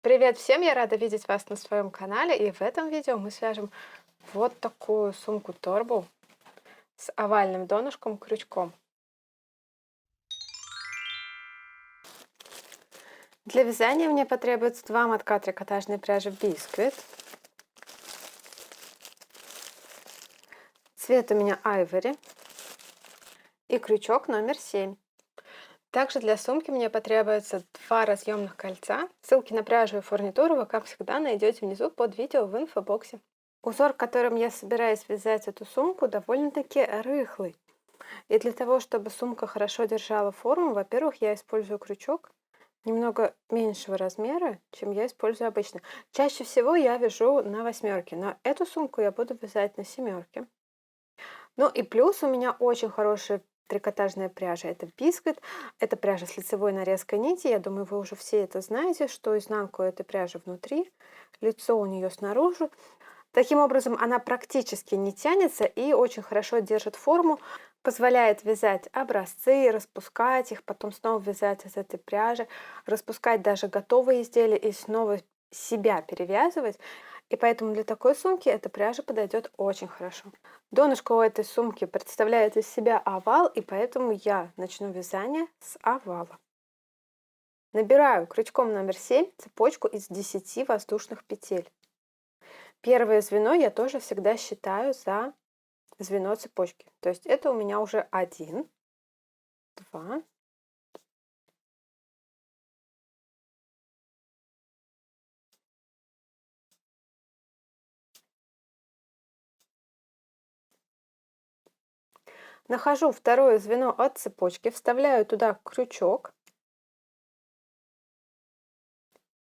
Привет всем! Я рада видеть вас на своем канале. И в этом видео мы свяжем вот такую сумку-торбу с овальным донышком-крючком. Для вязания мне потребуется 2 мотка трикотажной пряжи Biscuit. Цвет у меня Ivory. И крючок номер 7. Также для сумки мне потребуется 2 разъемных кольца. Ссылки на пряжу и фурнитуру вы, как всегда, найдете внизу под видео в инфобоксе. Узор, которым я собираюсь вязать эту сумку, довольно-таки рыхлый. И для того, чтобы сумка хорошо держала форму, во-первых, я использую крючок немного меньшего размера, чем я использую обычно. Чаще всего я вяжу на 8, но эту сумку я буду вязать на 7. Ну и плюс у меня очень хорошая трикотажная пряжа. Это Biscuit, это пряжа с лицевой нарезкой нити. Я думаю, вы уже все это знаете, что изнанку этой пряжи внутри, лицо у нее снаружи. Таким образом, она практически не тянется и очень хорошо держит форму, позволяет вязать образцы, распускать их, потом снова вязать из этой пряжи, распускать даже готовые изделия и снова себя перевязывать. И поэтому для такой сумки эта пряжа подойдет очень хорошо. Донышко у этой сумки представляет из себя овал, и поэтому я начну вязание с овала. Набираю крючком номер 7 цепочку из 10 воздушных петель. Первое звено я тоже всегда считаю за звено цепочки. То есть это у меня уже 1, 2, 3. Нахожу второе звено от цепочки, вставляю туда крючок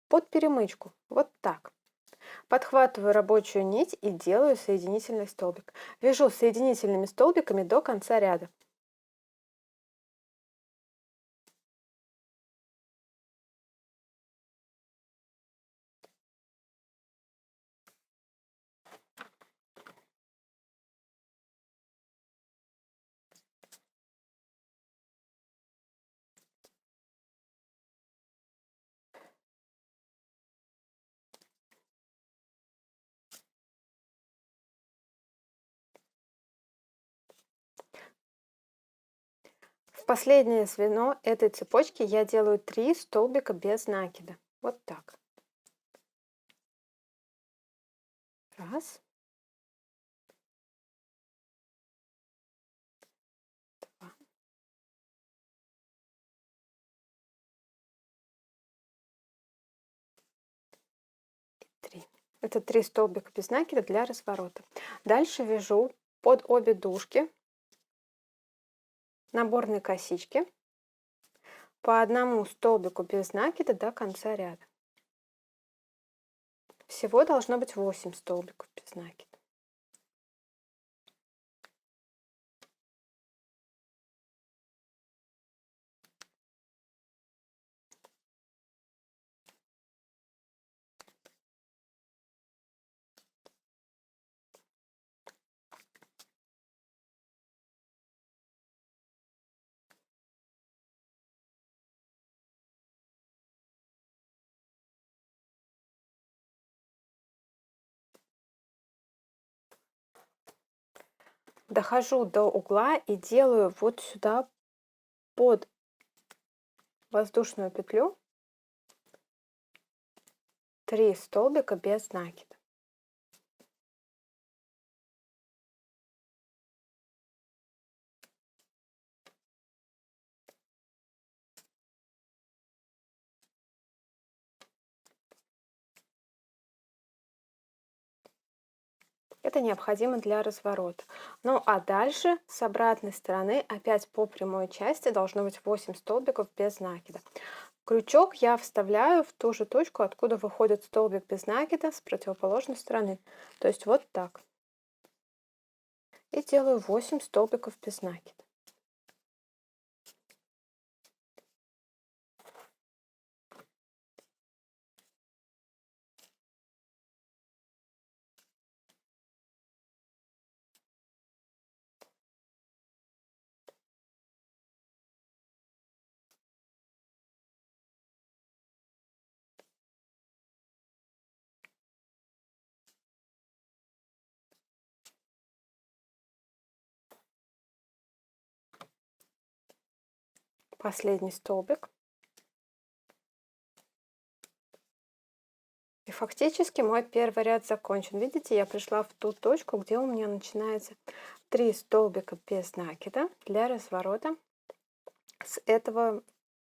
под перемычку. Вот так. Подхватываю рабочую нить и делаю соединительный столбик. Вяжу соединительными столбиками до конца ряда. В последнее звено этой цепочки я делаю 3 столбика без накида. Вот так. Раз. 2. 3. Это 3 столбика без накида для разворота. Дальше вяжу под обе дужки наборной косички по одному столбику без накида до конца ряда. Всего должно быть 8 столбиков без накида. Дохожу до угла и делаю вот сюда под воздушную петлю 3 столбика без накида. Это необходимо для разворота. Ну а дальше с обратной стороны опять по прямой части должно быть 8 столбиков без накида. Крючок я вставляю в ту же точку, откуда выходит столбик без накида с противоположной стороны. То есть вот так. И делаю 8 столбиков без накида. последний столбик. И фактически мой первый ряд закончен. Видите, я пришла в ту точку, где у меня начинается 3 столбика без накида для разворота с этого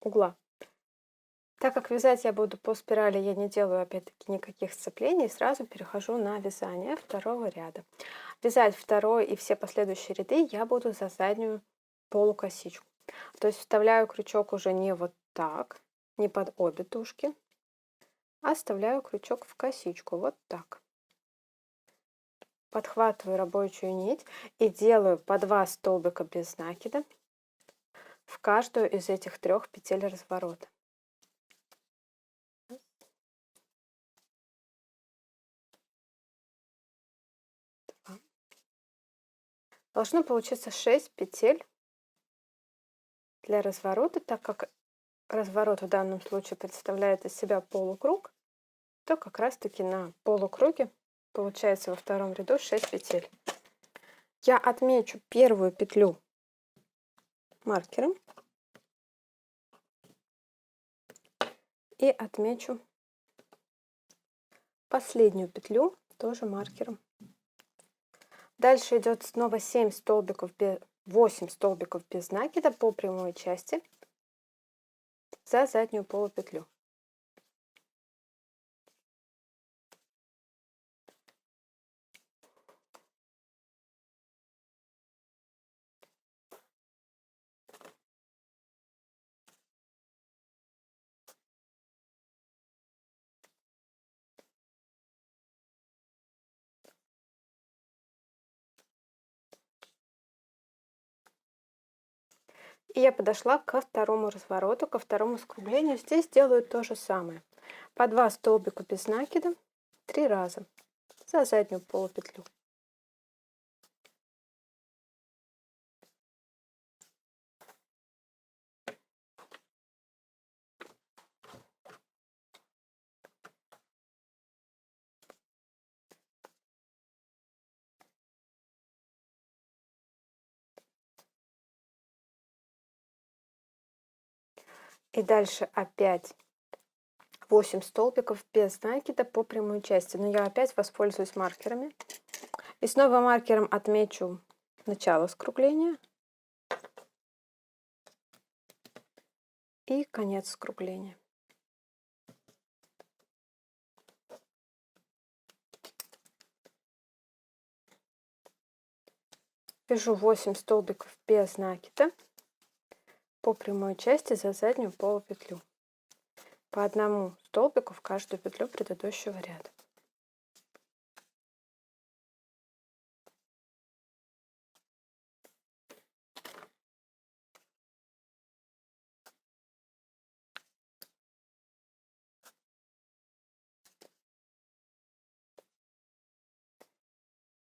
угла. Так как вязать я буду по спирали, я не делаю опять-таки никаких сцеплений, сразу перехожу на вязание второго ряда. Вязать второй и все последующие ряды я буду за заднюю полукосичку. То есть вставляю крючок уже не вот так, не под обе тушки, а вставляю крючок в косичку, вот так. Подхватываю рабочую нить и делаю по 2 столбика без накида в каждую из этих 3 петель разворота. Должно получиться 6 петель для разворота, так как разворот в данном случае представляет из себя полукруг, то как раз таки на полукруге получается во втором ряду 6 петель. Я отмечу первую петлю маркером и отмечу последнюю петлю тоже маркером. Дальше идет снова 8 столбиков без накида по прямой части за заднюю полупетлю. И я подошла ко второму развороту, ко второму скруглению. Здесь делаю то же самое. По 2 столбика без накида 3 раза за заднюю полупетлю. И дальше опять 8 столбиков без накида по прямой части. Но я опять воспользуюсь маркерами. И снова маркером отмечу начало скругления и конец скругления. Вяжу 8 столбиков без накида по прямой части за заднюю полупетлю. По одному столбику в каждую петлю предыдущего ряда.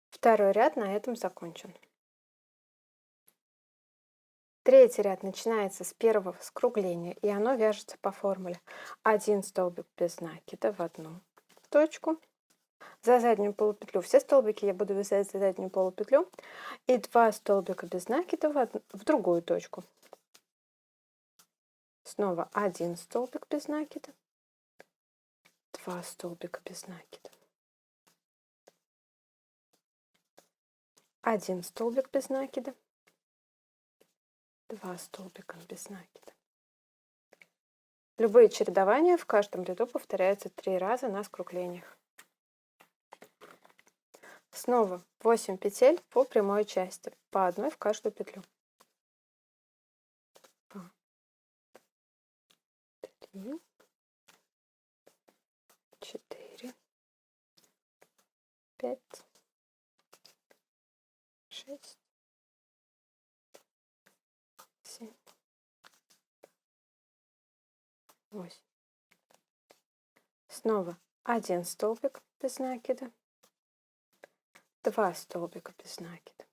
Второй ряд на этом закончен. Третий ряд начинается с первого скругления, и оно вяжется по формуле 1 столбик без накида в одну точку, за заднюю полупетлю. Все столбики я буду вязать за заднюю полупетлю, и 2 столбика без накида в другую точку. Снова 1 столбик без накида, 2 столбика без накида, 1 столбик без накида, 2 столбика без накида. Любые чередования в каждом ряду повторяются 3 раза на скруглениях. Снова 8 петель по прямой части, по одной в каждую петлю. 2, 3, 4, 5, 6, 7, 8. Снова 1 столбик без накида, 2 столбика без накида,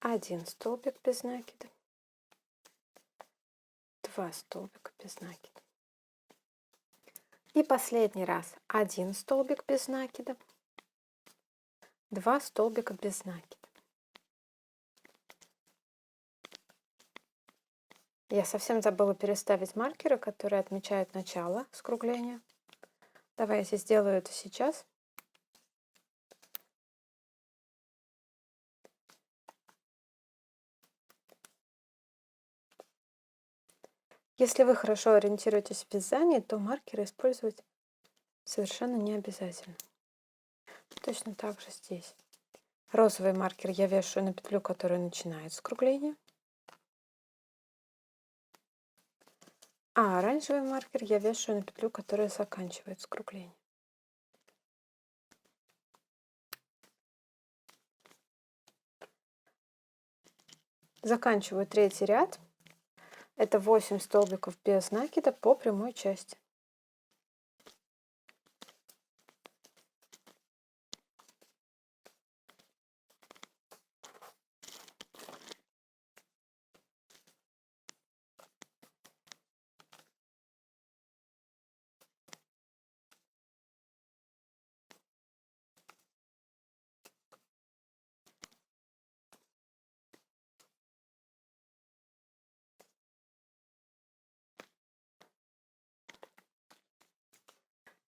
1 столбик без накида, 2 столбика без накида. И последний раз 1 столбик без накида, 2 столбика без накида, Я совсем забыла переставить маркеры, которые отмечают начало скругления. Давай я здесь сделаю это сейчас. Если вы хорошо ориентируетесь в вязании, то маркеры использовать совершенно не обязательно. Точно так же здесь. Розовый маркер я вешаю на петлю, которая начинает скругление. А оранжевый маркер я вешаю на петлю, которая заканчивает скругление. Заканчиваю третий ряд. Это 8 столбиков без накида по прямой части.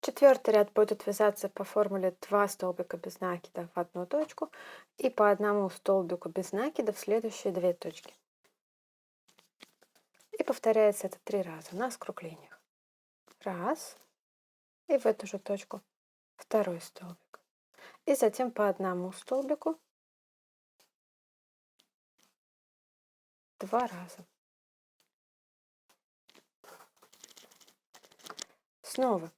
Четвертый ряд будет вязаться по формуле 2 столбика без накида в одну точку и по одному столбику без накида в следующие 2 точки. И повторяется это 3 раза на скруглениях. Раз. И в эту же точку второй столбик. И затем по одному столбику 2 раза. Снова.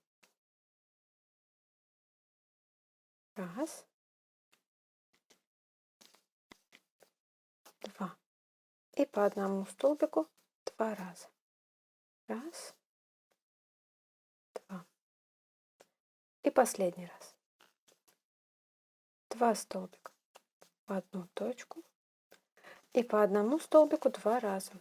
Раз. 2. И по одному столбику 2 раза. Раз. 2. И последний раз. 2 столбика в одну точку. И по одному столбику 2 раза.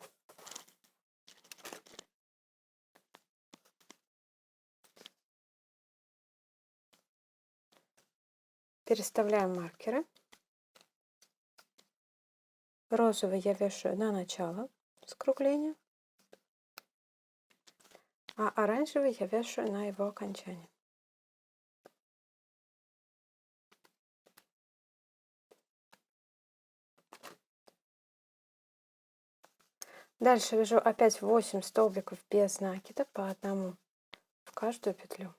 Переставляем маркеры. Розовый я вешаю на начало скругления, а оранжевый я вешаю на его окончание. Дальше вяжу опять 8 столбиков без накида по одному в каждую петлю.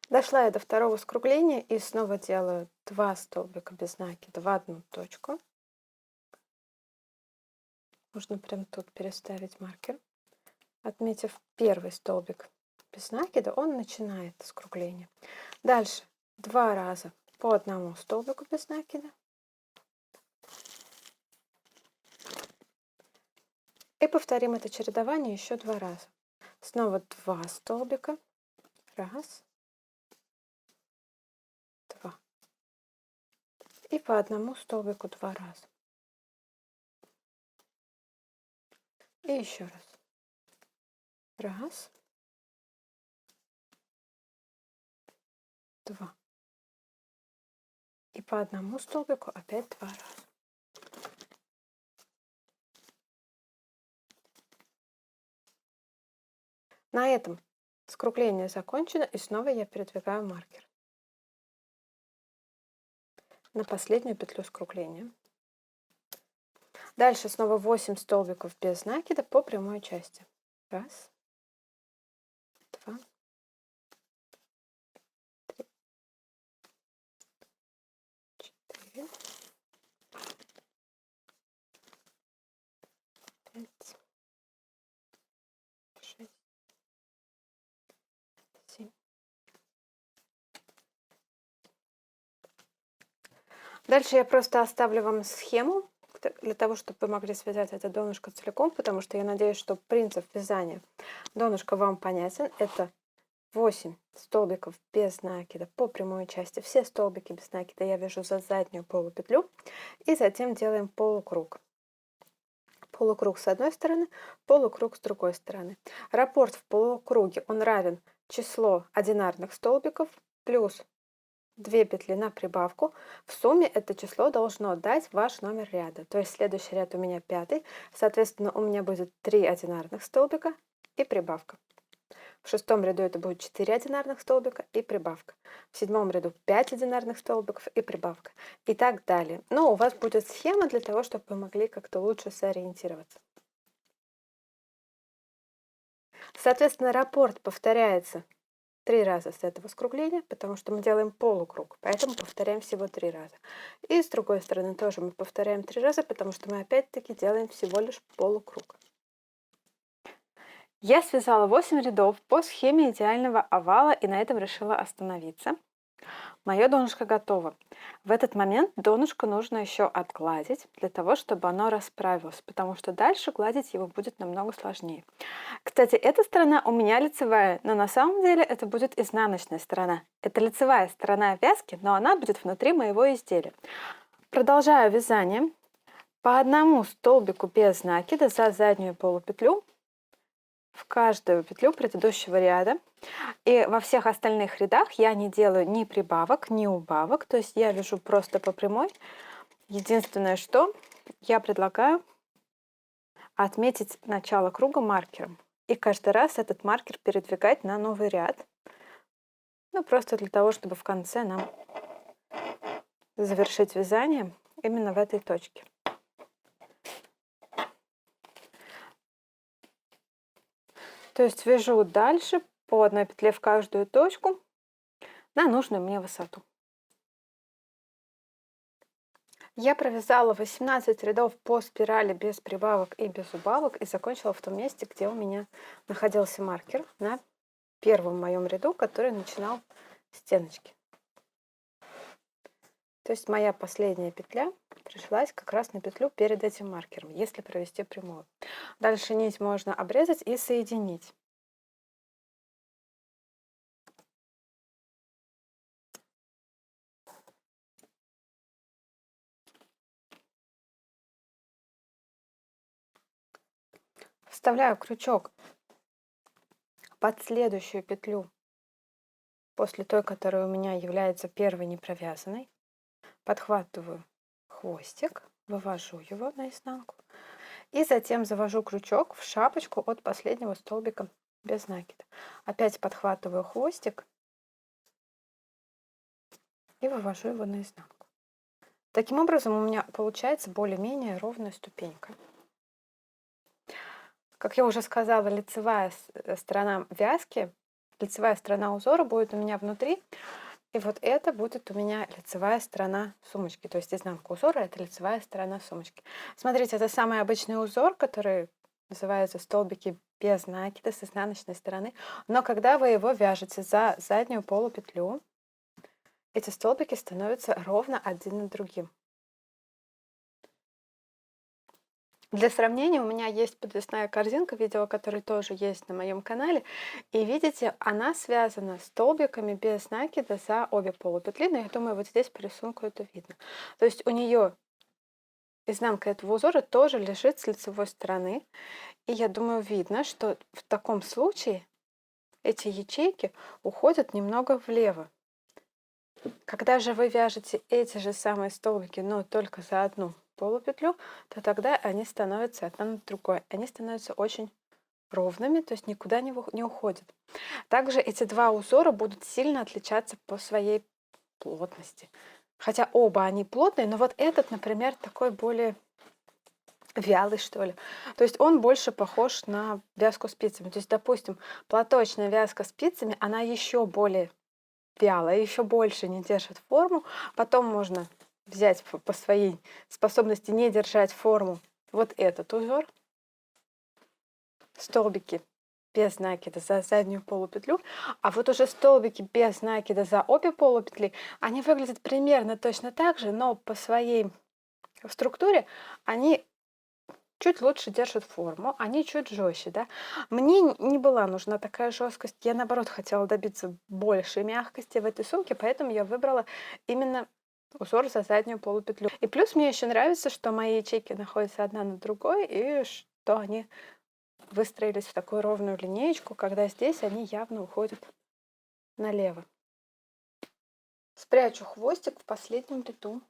Дошла я до второго скругления и снова делаю 2 столбика без накида в одну точку. Можно прям тут переставить маркер. Отметив первый столбик без накида, он начинает скругление. Дальше 2 раза по одному столбику без накида. И повторим это чередование еще 2 раза. Снова 2 столбика. Раз. 2. И по одному столбику 2 раза. И еще раз. Раз. 2. И по одному столбику опять 2 раза. На этом скругление закончено, и снова я передвигаю маркер на последнюю петлю скругления. Дальше снова 8 столбиков без накида по прямой части. Раз, 2, 3, 4, 5, 6, 7. Дальше я просто оставлю вам схему для того, чтобы вы могли связать это донышко целиком, потому что я надеюсь, что принцип вязания донышка вам понятен. Это 8 столбиков без накида по прямой части. Все столбики без накида я вяжу за заднюю полупетлю. И затем делаем полукруг. Полукруг с одной стороны, полукруг с другой стороны. Раппорт в полукруге, он равен число одинарных столбиков плюс 2 петли на прибавку. В сумме это число должно дать ваш номер ряда. То есть следующий ряд у меня 5. Соответственно, у меня будет 3 одинарных столбика и прибавка. В 6-м ряду это будет 4 одинарных столбика и прибавка. В 7-м ряду 5 одинарных столбиков и прибавка. И так далее. Но у вас будет схема для того, чтобы вы могли как-то лучше сориентироваться. Соответственно, раппорт повторяется 3 раза с этого скругления, потому что мы делаем полукруг, поэтому повторяем всего 3 раза. И с другой стороны тоже мы повторяем 3 раза, потому что мы опять-таки делаем всего лишь полукруг. Я связала 8 рядов по схеме идеального овала и на этом решила остановиться. Мое донышко готово. В этот момент донышко нужно еще отгладить, для того, чтобы оно расправилось, потому что дальше гладить его будет намного сложнее. Кстати, эта сторона у меня лицевая, но на самом деле это будет изнаночная сторона. Это лицевая сторона вязки, но она будет внутри моего изделия. Продолжаю вязание. По одному столбику без накида за заднюю полупетлю в каждую петлю предыдущего ряда. И во всех остальных рядах я не делаю ни прибавок, ни убавок. То есть я вяжу просто по прямой. Единственное, что я предлагаю отметить начало круга маркером. И каждый раз этот маркер передвигать на новый ряд. Ну, просто для того, чтобы в конце нам завершить вязание именно в этой точке. То есть вяжу дальше по одной петле в каждую точку на нужную мне высоту. Я провязала 18 рядов по спирали без прибавок и без убавок и закончила в том месте, где у меня находился маркер на первом моем ряду, который начинал стеночки. То есть моя последняя петля пришлась как раз на петлю перед этим маркером, если провести прямую. Дальше нить можно обрезать и соединить. Вставляю крючок под следующую петлю после той, которая у меня является первой не провязанной. Подхватываю хвостик, вывожу его наизнанку и затем завожу крючок в шапочку от последнего столбика без накида. Опять подхватываю хвостик и вывожу его наизнанку. Таким образом у меня получается более-менее ровная ступенька. Как я уже сказала, лицевая сторона вязки, лицевая сторона узора будет у меня внутри. И вот это будет у меня лицевая сторона сумочки. То есть изнанка узора — это лицевая сторона сумочки. Смотрите, это самый обычный узор, который называется столбики без накида с изнаночной стороны. Но когда вы его вяжете за заднюю полупетлю, эти столбики становятся ровно один над другим. Для сравнения у меня есть подвесная корзинка, видео которой тоже есть на моем канале. И видите, она связана столбиками без накида за обе полупетли. Но я думаю, вот здесь по рисунку это видно. То есть у нее изнанка этого узора тоже лежит с лицевой стороны. И я думаю, видно, что в таком случае эти ячейки уходят немного влево. Когда же вы вяжете эти же самые столбики, но только за одну полупетлю, то тогда они становятся одна над другой. Они становятся очень ровными, то есть никуда не уходят. Также эти два узора будут сильно отличаться по своей плотности. Хотя оба они плотные, но вот этот, например, такой более вялый, что ли. То есть он больше похож на вязку спицами. То есть, допустим, платочная вязка спицами, она еще более вялая, еще больше не держит форму. Потом можно взять по своей способности не держать форму вот этот узор, столбики без накида за заднюю полупетлю, а вот уже столбики без накида за обе полупетли, они выглядят примерно точно так же, но по своей структуре они чуть лучше держат форму, они чуть жестче, да. Мне не была нужна такая жесткость, я наоборот хотела добиться большей мягкости в этой сумке, поэтому я выбрала именно узор за заднюю полупетлю. И плюс мне еще нравится, что мои ячейки находятся одна на другой, и что они выстроились в такую ровную линеечку, когда здесь они явно уходят налево. Спрячу хвостик в последнем ряду.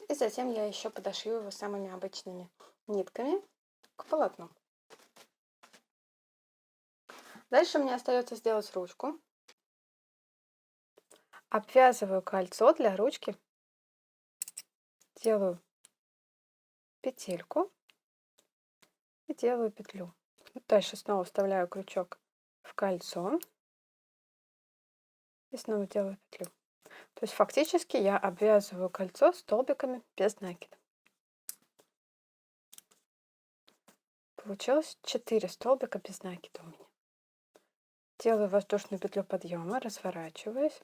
И затем я еще подошью его самыми обычными нитками к полотну. Дальше мне остается сделать ручку. Обвязываю кольцо для ручки. Делаю петельку и делаю петлю. Дальше снова вставляю крючок в кольцо и снова делаю петлю. То есть фактически я обвязываю кольцо столбиками без накида. Получилось 4 столбика без накида у меня. Делаю воздушную петлю подъема, разворачиваюсь.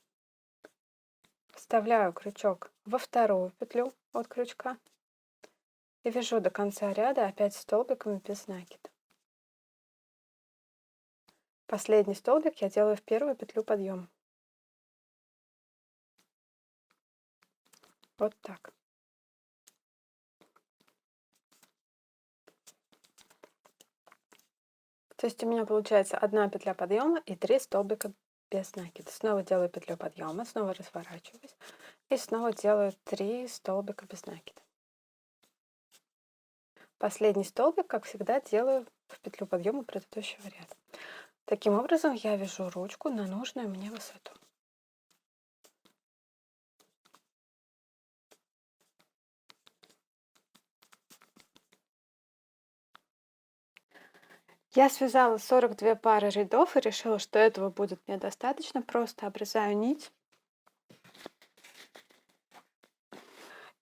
Вставляю крючок во вторую петлю от крючка и вяжу до конца ряда опять столбиками без накида. Последний столбик я делаю в первую петлю подъема. Вот так. То есть у меня получается 1 петля подъема и 3 столбика без накида. Снова делаю петлю подъема, снова разворачиваюсь и снова делаю 3 столбика без накида. Последний столбик, как всегда, делаю в петлю подъема предыдущего ряда. Таким образом я вяжу ручку на нужную мне высоту. Я связала 42 пары рядов и решила, что этого будет мне достаточно. Просто обрезаю нить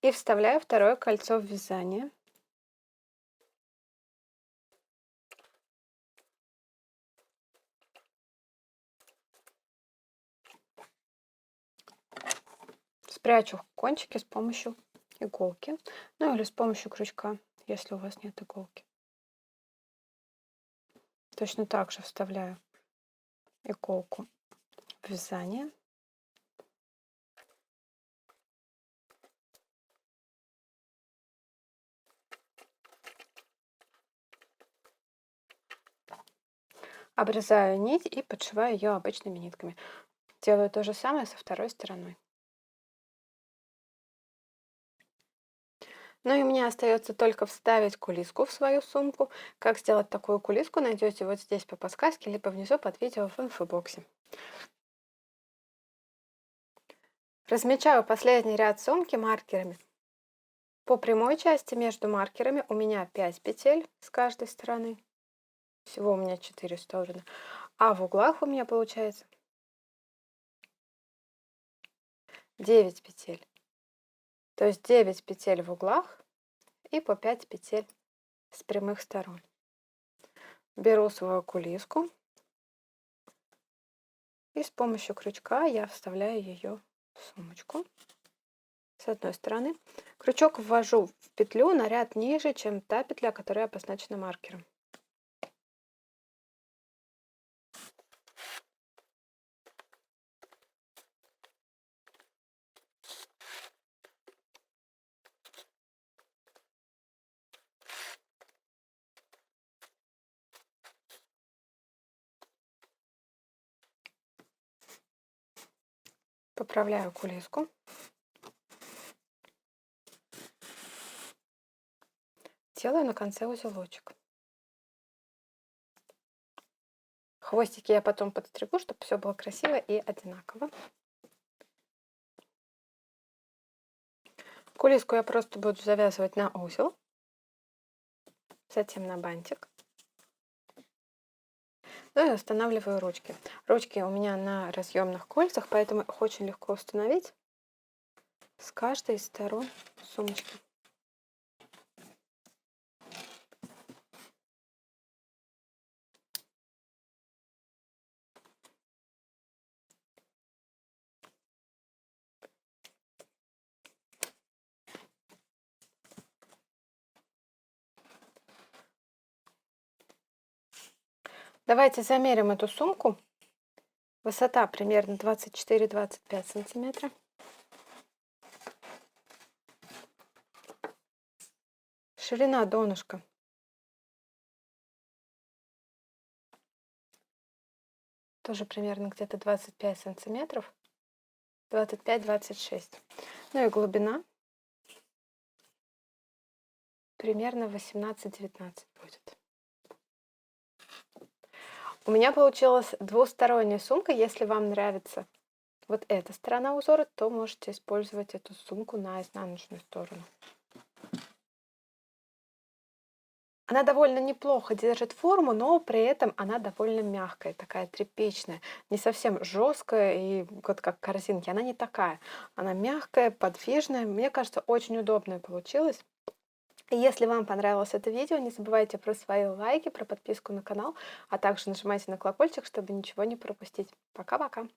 и вставляю второе кольцо в вязание. Спрячу кончики с помощью иголки, ну или с помощью крючка, если у вас нет иголки. Точно так же вставляю иголку в вязание. Обрезаю нить и подшиваю ее обычными нитками. Делаю то же самое со второй стороной. Ну и мне остается только вставить кулиску в свою сумку. Как сделать такую кулиску, найдете вот здесь по подсказке, либо внизу под видео в инфобоксе. Размечаю последний ряд сумки маркерами. По прямой части между маркерами у меня 5 петель с каждой стороны. Всего у меня 4 стороны. А в углах у меня получается 9 петель. То есть 9 петель в углах и по 5 петель с прямых сторон. Беру свою кулиску и с помощью крючка я вставляю ее в сумочку. С одной стороны. Крючок ввожу в петлю на ряд ниже, чем та петля, которая обозначена маркером. Поправляю кулиску. Делаю на конце узелочек. Хвостики я потом подстригу, чтобы все было красиво и одинаково. Кулиску я просто буду завязывать на узел, затем на бантик. Ну и устанавливаю ручки. Ручки у меня на разъемных кольцах, поэтому их очень легко установить с каждой из сторон сумочки. Давайте замерим эту сумку. Высота примерно 24-25 сантиметров. Ширина донышка тоже примерно где-то 25 сантиметров. 25-26. Ну и глубина примерно 18-19 будет. У меня получилась двусторонняя сумка. Если вам нравится вот эта сторона узора, то можете использовать эту сумку на изнаночную сторону. Она довольно неплохо держит форму, но при этом она довольно мягкая, такая тряпичная, не совсем жесткая и вот как корзинки. Она не такая. Она мягкая, подвижная. Мне кажется, очень удобная получилась. И если вам понравилось это видео, не забывайте про свои лайки, про подписку на канал, а также нажимайте на колокольчик, чтобы ничего не пропустить. Пока-пока!